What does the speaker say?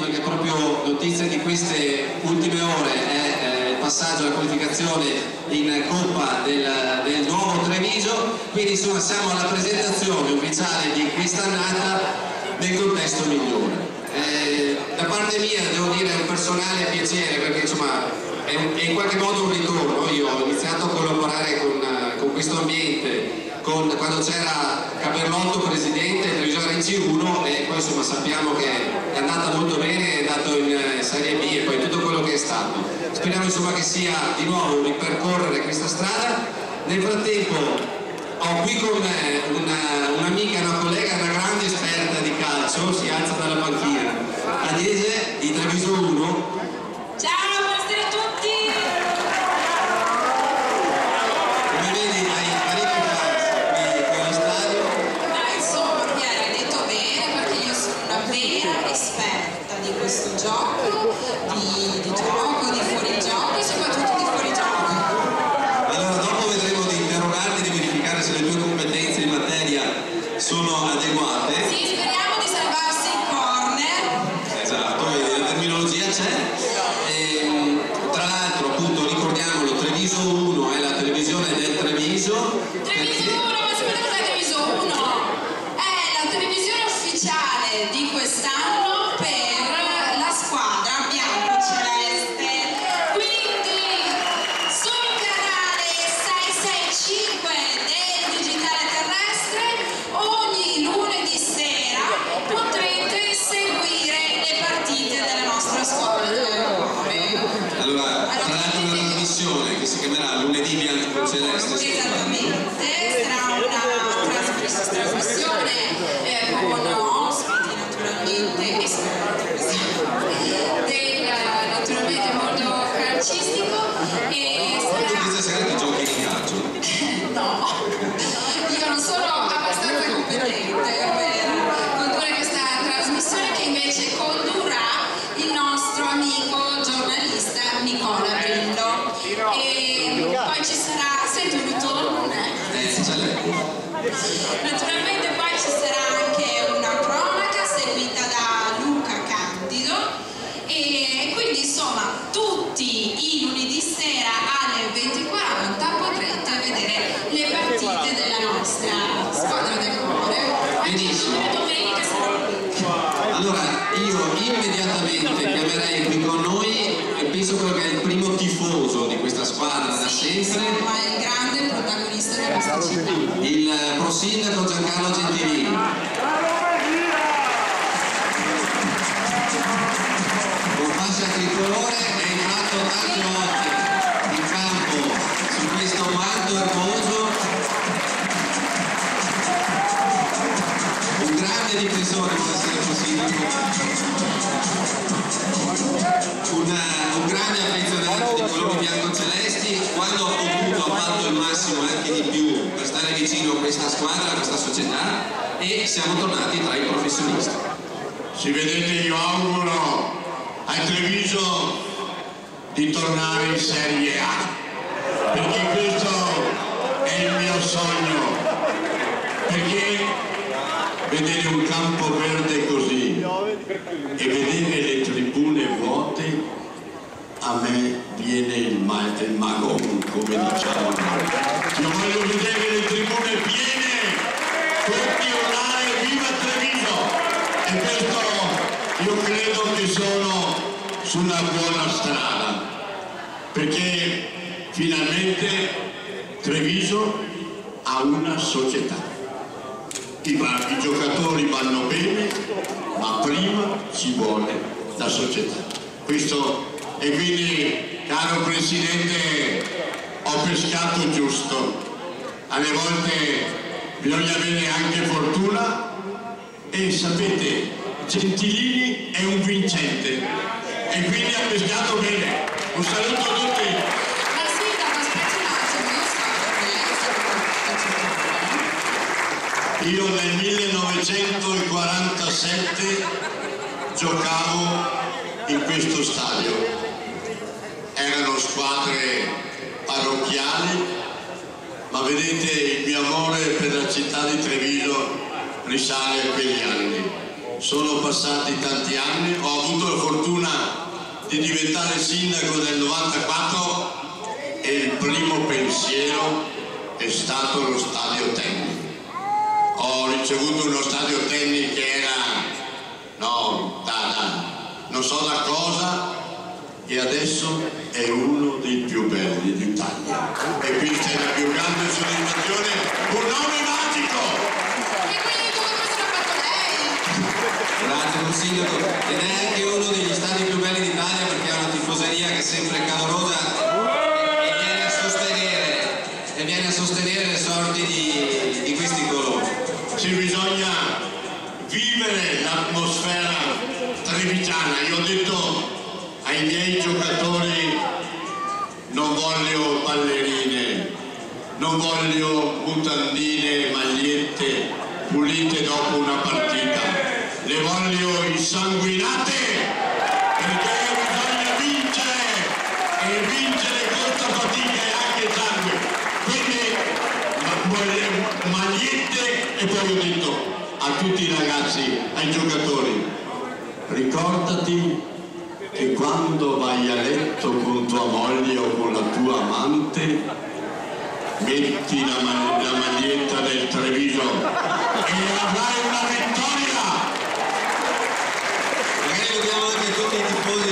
perché proprio notizia di queste ultime ore è il passaggio alla qualificazione in Coppa del nuovo Treviso, quindi insomma siamo alla presentazione ufficiale di quest'annata nel contesto migliore. Da parte mia devo dire è un personale piacere, perché insomma è in qualche modo un ritorno. Io ho iniziato a collaborare con questo ambiente quando c'era Caperlotto presidente, Televisione C1, e poi insomma sappiamo che è andata molto bene, è andato in Serie B e poi tutto quello che è stato. Speriamo insomma che sia di nuovo un ripercorrere questa strada. Nel frattempo ho qui con me un'amica, una collega, una grande esperta di calcio, si alza dalla panchina, Adese di Treviso 1. Ciao, buonasera a tutti! Come vedi hai parecchi fans qui allo stadio. Ma insomma, Piero, hai detto bene, perché io sono una vera esperta di questo gioco, di gioco, di fuorigioco e soprattutto di fuorigioco. Allora dopo vedremo di interrogarti, di verificare se le tue competenze in materia sono adeguate. Sì, speriamo di salvarsi il corner. Esatto, la terminologia c'è. Tra l'altro appunto ricordiamolo, Treviso 1 è la televisione del Treviso. Treviso 1, ma sapete cos'è Treviso 1? È la televisione ufficiale di quest'anno per la squadra bianco-celeste. Quindi sul canale 665 del digitale terrestre ogni lunedì sera potrete seguire le partite della nostra squadra del cuore. Allora, tra l'altro una trasmissione che si chiamerà Lunedì Bianco-Celeste. Esattamente, sarà una trasmissione con ospiti naturalmente, naturalmente mondo calcistico, e Poi tu sarà... questa sera ti giochi di calcio. No, io non sono abbastanza competente per condurre questa trasmissione, che invece condurrà il nostro amico giornalista Nicola Brillo. E poi ci sarà, senti un ritorno, C'è lei. naturalmente poi ci sarà anche una cronaca seguita da Luca Candido, e quindi insomma tutti i lunedì sera alle 20:40 potrete vedere le partite della nostra squadra del cuore. Anche Benissimo. tutte le domeniche saranno qui. Allora, io immediatamente chiamerei qui con noi, e penso quello che è il primo tifoso di questa squadra da sempre, Ma è il grande protagonista della nostra città. il prosindaco Giancarlo Gentilini. Con fascia tricolore è entrato tante volte in campo su questo manto ermoso, un grande difensore, buonasera prosindaco, un grande affezionato di colori biancocelesti. Quando ha potuto ha fatto il massimo, anche di più, per stare vicino a questa squadra, a questa società, e siamo tornati tra i professionisti. Si vedete, io auguro a Treviso di tornare in Serie A, perché questo è il mio sogno, perché vedere un campo verde così e vedere le tribune vuote, a me viene il magon, come diciamo noi. Io voglio vedere le tribune piene, tutti urlare viva Treviso, e questo io credo che sono su una buona strada, perché finalmente Treviso ha una società. I giocatori vanno bene, ma prima ci vuole la società. E quindi, caro Presidente, ho pescato giusto. Alle volte bisogna avere anche fortuna, e sapete, Gentilini è un vincente e quindi ha pescato bene. Un saluto a tutti. Ma sì, aspetti un attimo, Io nel 1947 giocavo in questo stadio. Erano squadre parrocchiali, ma vedete, il mio amore per la città di Treviso risale a quegli anni. sono passati tanti anni, ho avuto la fortuna di diventare sindaco nel 94 e il primo pensiero è stato lo stadio tennis. Ho ricevuto uno stadio tennis che era, non so da cosa, e adesso è uno dei più belli d'Italia. E questa è la più grande soddisfazione, un nome magico! E quindi come questo l'ha fatto lei? Grazie Consigliere, ed è anche uno degli stadi più belli d'Italia perché ha una tifoseria che è sempre calorosa e viene a sostenere le sorti di questi colori. Sì, bisogna vivere l'atmosfera trevigiana. Io ho detto ai miei giocatori: non voglio ballerine, non voglio mutandine, magliette pulite dopo una partita, le voglio insanguinate, perché bisogna vincere, e vincere costa fatica e anche sangue. Quindi magliette. E poi ho detto a tutti i ragazzi, ai giocatori: ricordati che quando vai a letto con tua moglie o con la tua amante metti la maglietta del Treviso e avrai una vittoria. Magari lo diamo anche a tutti i tifosi